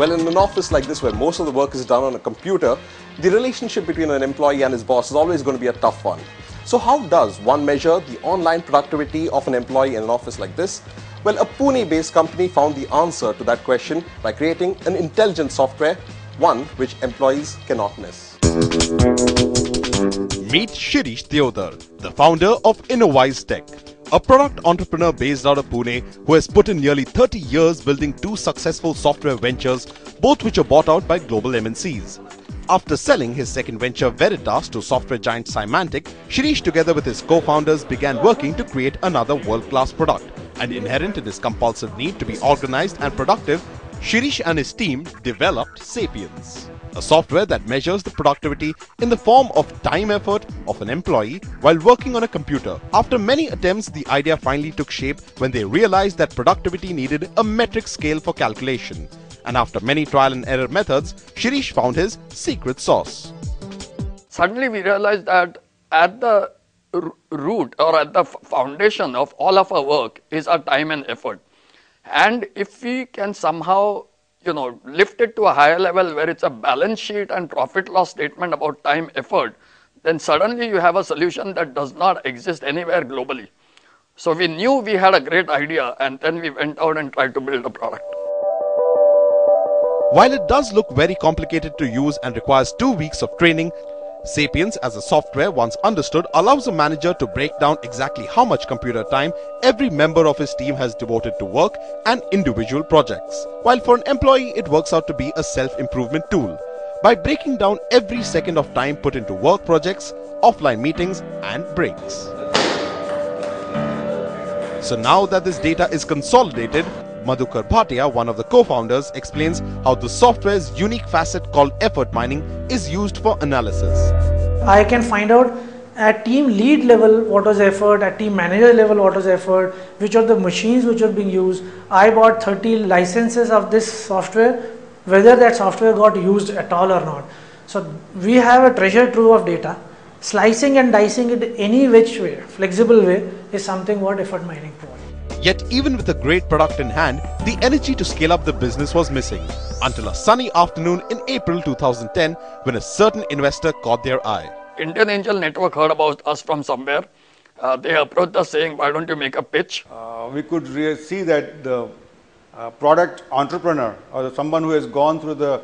Well, in an office like this where most of the work is done on a computer, the relationship between an employee and his boss is always going to be a tough one. So how does one measure the online productivity of an employee in an office like this? Well, a Pune-based company found the answer to that question by creating an intelligent software, one which employees cannot miss. Meet Shirish Theodar, the founder of Innovise Tech, a product entrepreneur based out of Pune who has put in nearly 30 years building two successful software ventures, both which are bought out by global MNCs. After selling his second venture Veritas to software giant Symantec, Shirish together with his co-founders began working to create another world-class product. And inherent in his compulsive need to be organized and productive, Shirish and his team developed Sapience, a software that measures the productivity in the form of time effort of an employee while working on a computer. After many attempts, the idea finally took shape when they realized that productivity needed a metric scale for calculation. And after many trial and error methods, Shirish found his secret sauce. Suddenly we realized that at the root or at the foundation of all of our work is our time and effort. And if we can somehow, lift it to a higher level where it's a balance sheet and profit loss statement about time effort, then suddenly you have a solution that does not exist anywhere globally. So we knew we had a great idea, and then we went out and tried to build a product. While it does look very complicated to use and requires 2 weeks of training, Sapience as a software once understood allows a manager to break down exactly how much computer time every member of his team has devoted to work and individual projects. While for an employee it works out to be a self-improvement tool by breaking down every second of time put into work projects, offline meetings and breaks. So now that this data is consolidated, Madhukar Bhatia, one of the co-founders, explains how the software's unique facet called effort mining is used for analysis. I can find out at team lead level what was effort, at team manager level what was effort, which are the machines which are being used. I bought 30 licenses of this software, whether that software got used at all or not. So we have a treasure trove of data. Slicing and dicing it any which way, flexible way, is something what effort mining provides. Yet even with a great product in hand, the energy to scale up the business was missing until a sunny afternoon in April 2010 when a certain investor caught their eye. Indian Angel Network heard about us from somewhere. They approached us saying, why don't you make a pitch? We could see that the product entrepreneur or someone who has gone through the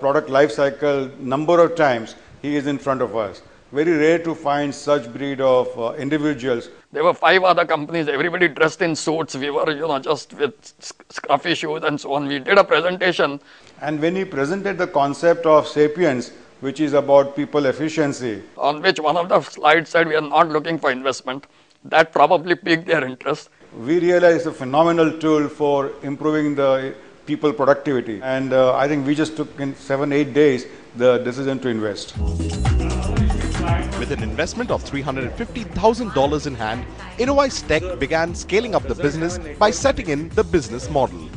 product life cycle number of times, he is in front of us. Very rare to find such breed of individuals. There were 5 other companies, everybody dressed in suits. We were, just with scruffy shoes and so on. We did a presentation. And when he presented the concept of Sapience, which is about people efficiency, on which one of the slides said we are not looking for investment, that probably piqued their interest. We realized it's a phenomenal tool for improving the people productivity. And I think we just took in 7-8 days the decision to invest. With an investment of $350,000 in hand, Innovise Tech began scaling up the business by setting in the business model.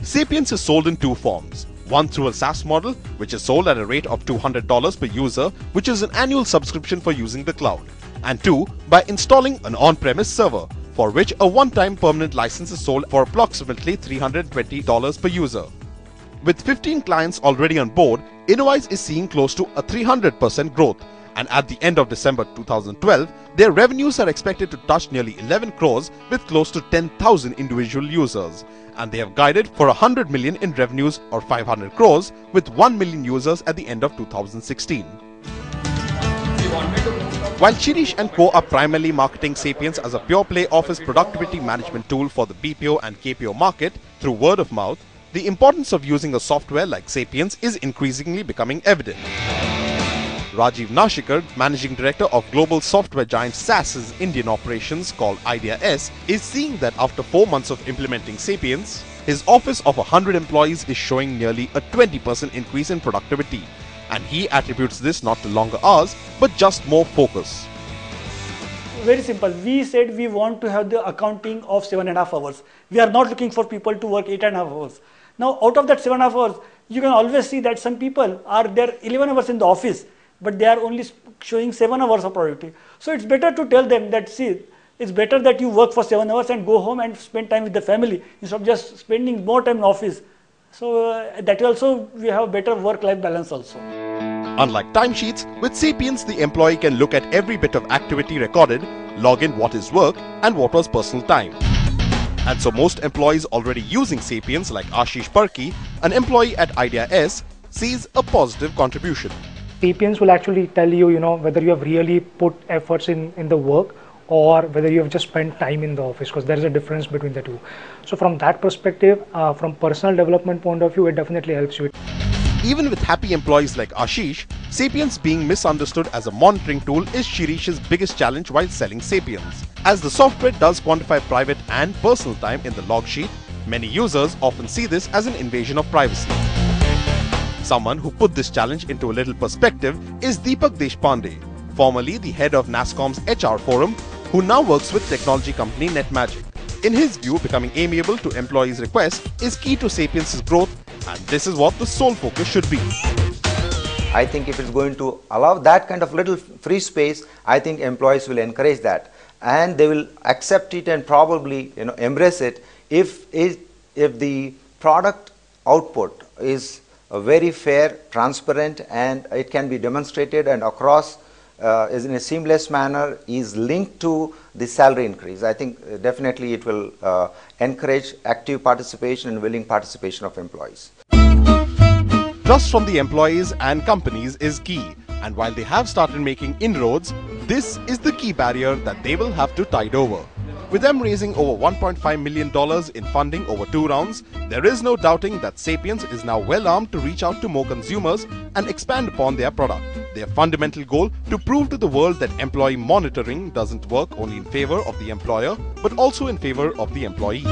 Sapience is sold in 2 forms. One through a SaaS model, which is sold at a rate of $200 per user, which is an annual subscription for using the cloud. And 2, by installing an on-premise server, for which a one-time permanent license is sold for approximately $320 per user. With 15 clients already on board, Innovise is seeing close to a 300% growth. And at the end of December 2012, their revenues are expected to touch nearly 11 crores with close to 10,000 individual users. And they have guided for 100 million in revenues or 500 crores with 1 million users at the end of 2016. While Shirish and Co are primarily marketing Sapience as a pure-play office productivity management tool for the BPO and KPO market through word of mouth, the importance of using a software like Sapience is increasingly becoming evident. Rajiv Nashikar, Managing Director of global software giant SaaS's Indian operations called IdeaS, is seeing that after 4 months of implementing Sapience, his office of 100 employees is showing nearly a 20% increase in productivity. And he attributes this not to longer hours, but just more focus. Very simple. We said we want to have the accounting of 7.5 hours. We are not looking for people to work 8.5 hours. Now, out of that 7.5 hours, you can always see that some people are there 11 hours in the office, but they are only showing 7 hours of productivity. So it's better to tell them that, see, it's better that you work for 7 hours and go home and spend time with the family instead of just spending more time in office. So that also we have better work-life balance also. Unlike timesheets, with Sapience the employee can look at every bit of activity recorded, log in what is work and what was personal time. And so most employees already using Sapience like Ashish Parki, an employee at Idea S, sees a positive contribution. Sapience will actually tell you, whether you have really put efforts in the work or whether you have just spent time in the office, because there is a difference between the two. So from that perspective, from personal development point of view, it definitely helps you. Even with happy employees like Ashish, Sapience being misunderstood as a monitoring tool is Shirish's biggest challenge while selling Sapience. As the software does quantify private and personal time in the log sheet, many users often see this as an invasion of privacy. Someone who put this challenge into a little perspective is Deepak Deshpande, formerly the head of NASSCOM's HR forum, who now works with technology company NetMagic. In his view, becoming amiable to employees' requests is key to Sapience's growth, and this is what the sole focus should be. I think if it's going to allow that kind of little free space, I think employees will encourage that, and they will accept it and probably embrace it if the product output is very fair, transparent, and it can be demonstrated and across is in a seamless manner, is linked to the salary increase. I think definitely it will encourage active participation and willing participation of employees. Trust from the employees and companies is key, and while they have started making inroads, this is the key barrier that they will have to tide over. With them raising over $1.5 million in funding over 2 rounds, there is no doubting that Sapience is now well armed to reach out to more consumers and expand upon their product. Their fundamental goal to prove to the world that employee monitoring doesn't work only in favor of the employer, but also in favor of the employee.